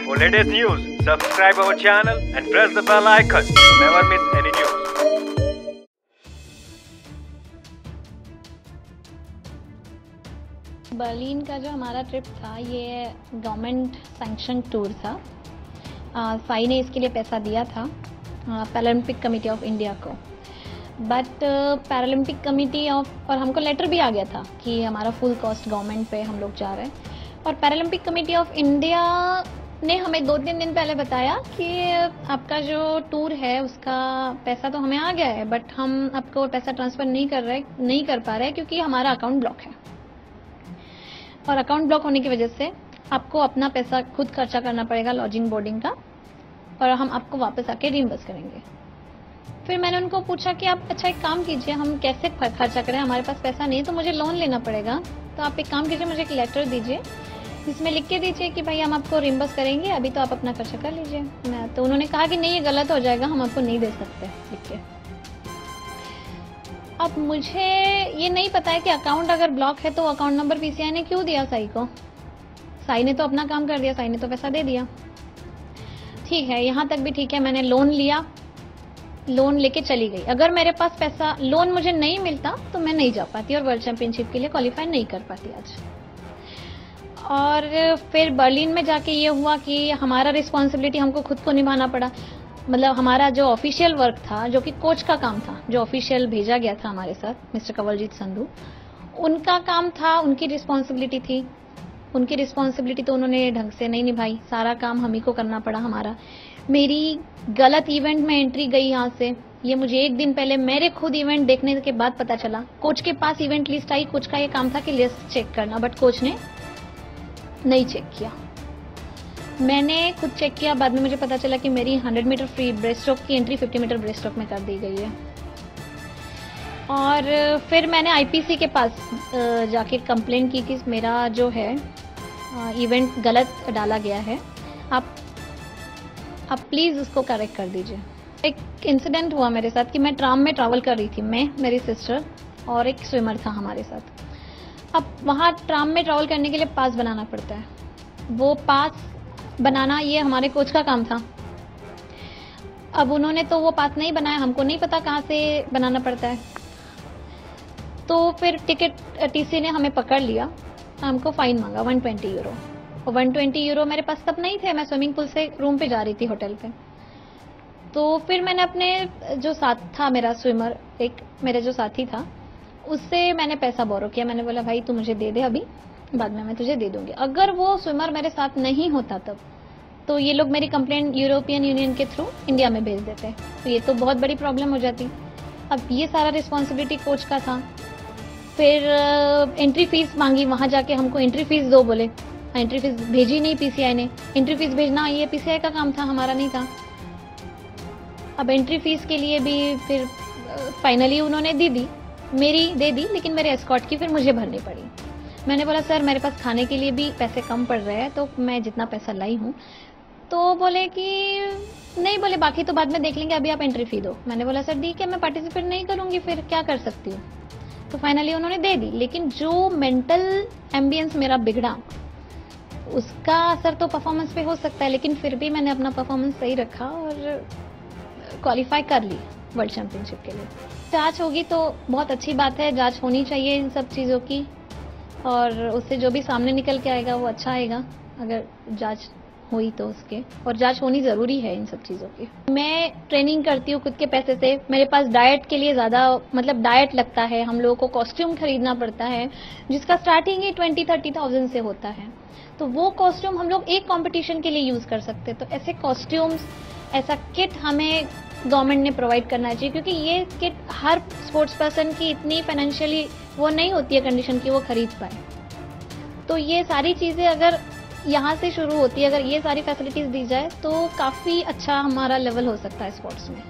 For latest news, subscribe our channel and press the bell icon to never miss any news. Berlin का जो हमारा trip था ये government sanction tour था। साई ने इसके लिए पैसा दिया था पैरालंपिक कमेटी ऑफ इंडिया को, बट पैरालंपिक कमेटी ऑफ और हमको लेटर भी आ गया था कि हमारा फुल कॉस्ट गवर्नमेंट पे हम लोग जा रहे हैं। और पैरालंपिक कमेटी ऑफ इंडिया ने हमें 2-3 दिन पहले बताया कि आपका जो टूर है उसका पैसा तो हमें आ गया है, बट हम आपको पैसा ट्रांसफ़र नहीं कर पा रहे क्योंकि हमारा अकाउंट ब्लॉक है। और अकाउंट ब्लॉक होने की वजह से आपको अपना पैसा खुद खर्चा करना पड़ेगा लॉजिंग बोर्डिंग का, और हम आपको वापस आके रिइंबर्स करेंगे। फिर मैंने उनको पूछा कि आप अच्छा एक काम कीजिए, हम कैसे खर्चा करें, हमारे पास पैसा नहीं है तो मुझे लोन लेना पड़ेगा, तो आप एक काम कीजिए, मुझे एक लेटर दीजिए जिसमें लिख के दीजिए कि भाई हम आपको रिइंबर्स करेंगे, अभी तो आप अपना खर्चा कर लीजिए। तो उन्होंने कहा कि नहीं, ये गलत हो जाएगा, हम आपको नहीं दे सकते लिख के। अब मुझे ये नहीं पता है कि अकाउंट अगर ब्लॉक है तो अकाउंट नंबर पीसीआई ने क्यों दिया साई को। साई ने तो अपना काम कर दिया, साई ने तो पैसा दे दिया, ठीक है, यहाँ तक भी ठीक है। मैंने लोन लिया, लोन लेके चली गई। अगर मेरे पास पैसा लोन मुझे नहीं मिलता तो मैं नहीं जा पाती और वर्ल्ड चैंपियनशिप के लिए क्वालिफाई नहीं कर पाती आज। और फिर बर्लिन में जाके ये हुआ कि हमारा रिस्पॉन्सिबिलिटी हमको खुद को निभाना पड़ा। मतलब हमारा जो ऑफिशियल वर्क था, जो कि कोच का काम था, जो ऑफिशियल भेजा गया था हमारे साथ मिस्टर कंवलजीत संधू, उनका काम था, उनकी रिस्पॉन्सिबिलिटी थी। उनकी रिस्पॉन्सिबिलिटी तो उन्होंने ढंग से नहीं निभाई, सारा काम हम ही को करना पड़ा हमारा। मेरी गलत इवेंट में एंट्री गई यहाँ से, ये मुझे एक दिन पहले मेरे खुद इवेंट देखने के बाद पता चला। कोच के पास इवेंट लिस्ट आई, कोच का ये काम था कि लिस्ट चेक करना, बट कोच ने नहीं चेक किया। मैंने खुद चेक किया, बाद में मुझे पता चला कि मेरी 100 मीटर फ्री ब्रेस्ट स्ट्रोक की एंट्री 50 मीटर ब्रेस्ट स्ट्रोक में कर दी गई है। और फिर मैंने आईपीसी के पास जाके कंप्लेंट की कि मेरा जो है इवेंट गलत डाला गया है, आप प्लीज़ उसको करेक्ट कर दीजिए। एक इंसिडेंट हुआ मेरे साथ कि मैं ट्राम में ट्रैवल कर रही थी, मैं, मेरी सिस्टर और एक स्विमर था हमारे साथ। अब वहाँ ट्राम में ट्रैवल करने के लिए पास बनाना पड़ता है, वो पास बनाना ये हमारे कोच का काम था। अब उन्होंने तो वो पास नहीं बनाया, हमको नहीं पता कहाँ से बनाना पड़ता है। तो फिर टिकट टीसी ने हमें पकड़ लिया, हमको फाइन मांगा 120 यूरो। और 120 यूरो मेरे पास तब नहीं थे, मैं स्विमिंग पूल से रूम पे जा रही थी होटल पे। तो फिर मैंने अपने जो साथ था मेरा स्विमर, एक मेरे जो साथी था, उससे मैंने पैसा बोरो किया। मैंने बोला भाई तू मुझे दे दे अभी, बाद में मैं तुझे दे दूंगी। अगर वो स्विमर मेरे साथ नहीं होता तब तो ये लोग मेरी कंप्लेंट यूरोपियन यूनियन के थ्रू इंडिया में भेज देते, तो ये तो बहुत बड़ी प्रॉब्लम हो जाती। अब ये सारा रिस्पॉन्सिबिलिटी कोच का था। फिर एंट्री फीस मांगी, वहाँ जाके हमको एंट्री फीस दो बोले, एंट्री फीस भेजी नहीं पीसीआई ने। एंट्री फीस भेजना ये पीसीआई का काम था, हमारा नहीं था। अब एंट्री फीस के लिए भी फिर फाइनली उन्होंने मेरी दे दी, लेकिन मेरे एस्कॉर्ट की फिर मुझे भरनी पड़ी। मैंने बोला सर मेरे पास खाने के लिए भी पैसे कम पड़ रहे हैं, तो मैं जितना पैसा लाई हूँ। तो बोले कि नहीं, बोले बाकी तो बाद में देख लेंगे, अभी आप एंट्री फी दो। मैंने बोला सर ठीक है, मैं पार्टिसिपेट नहीं करूँगी, फिर क्या कर सकती हूँ। तो फाइनली उन्होंने दे दी, लेकिन जो मेंटल एम्बियंस मेरा बिगड़ा उसका असर तो परफॉर्मेंस पे हो सकता है, लेकिन फिर भी मैंने अपना परफॉर्मेंस सही रखा और क्वालिफाई कर ली वर्ल्ड चैंपियनशिप के लिए। जांच होगी तो बहुत अच्छी बात है, जांच होनी चाहिए इन सब चीज़ों की, और उससे जो भी सामने निकल के आएगा वो अच्छा आएगा अगर जांच हुई तो उसके, और जांच होनी ज़रूरी है इन सब चीज़ों की। मैं ट्रेनिंग करती हूँ खुद के पैसे से, मेरे पास डाइट के लिए ज़्यादा मतलब डाइट लगता है, हम लोगों को कॉस्ट्यूम खरीदना पड़ता है जिसका स्टार्टिंग ही 20-30,000 से होता है। तो वो कॉस्ट्यूम हम लोग एक कॉम्पिटिशन के लिए यूज़ कर सकते हैं। तो ऐसे कॉस्ट्यूम्स, ऐसा किट हमें गवर्नमेंट ने प्रोवाइड करना चाहिए, क्योंकि ये किट हर स्पोर्ट्स पर्सन की इतनी फाइनेंशियली वो नहीं होती है कंडीशन की वो खरीद पाए। तो ये सारी चीज़ें अगर यहाँ से शुरू होती है, अगर ये सारी फैसिलिटीज़ दी जाए तो काफ़ी अच्छा हमारा लेवल हो सकता है स्पोर्ट्स में।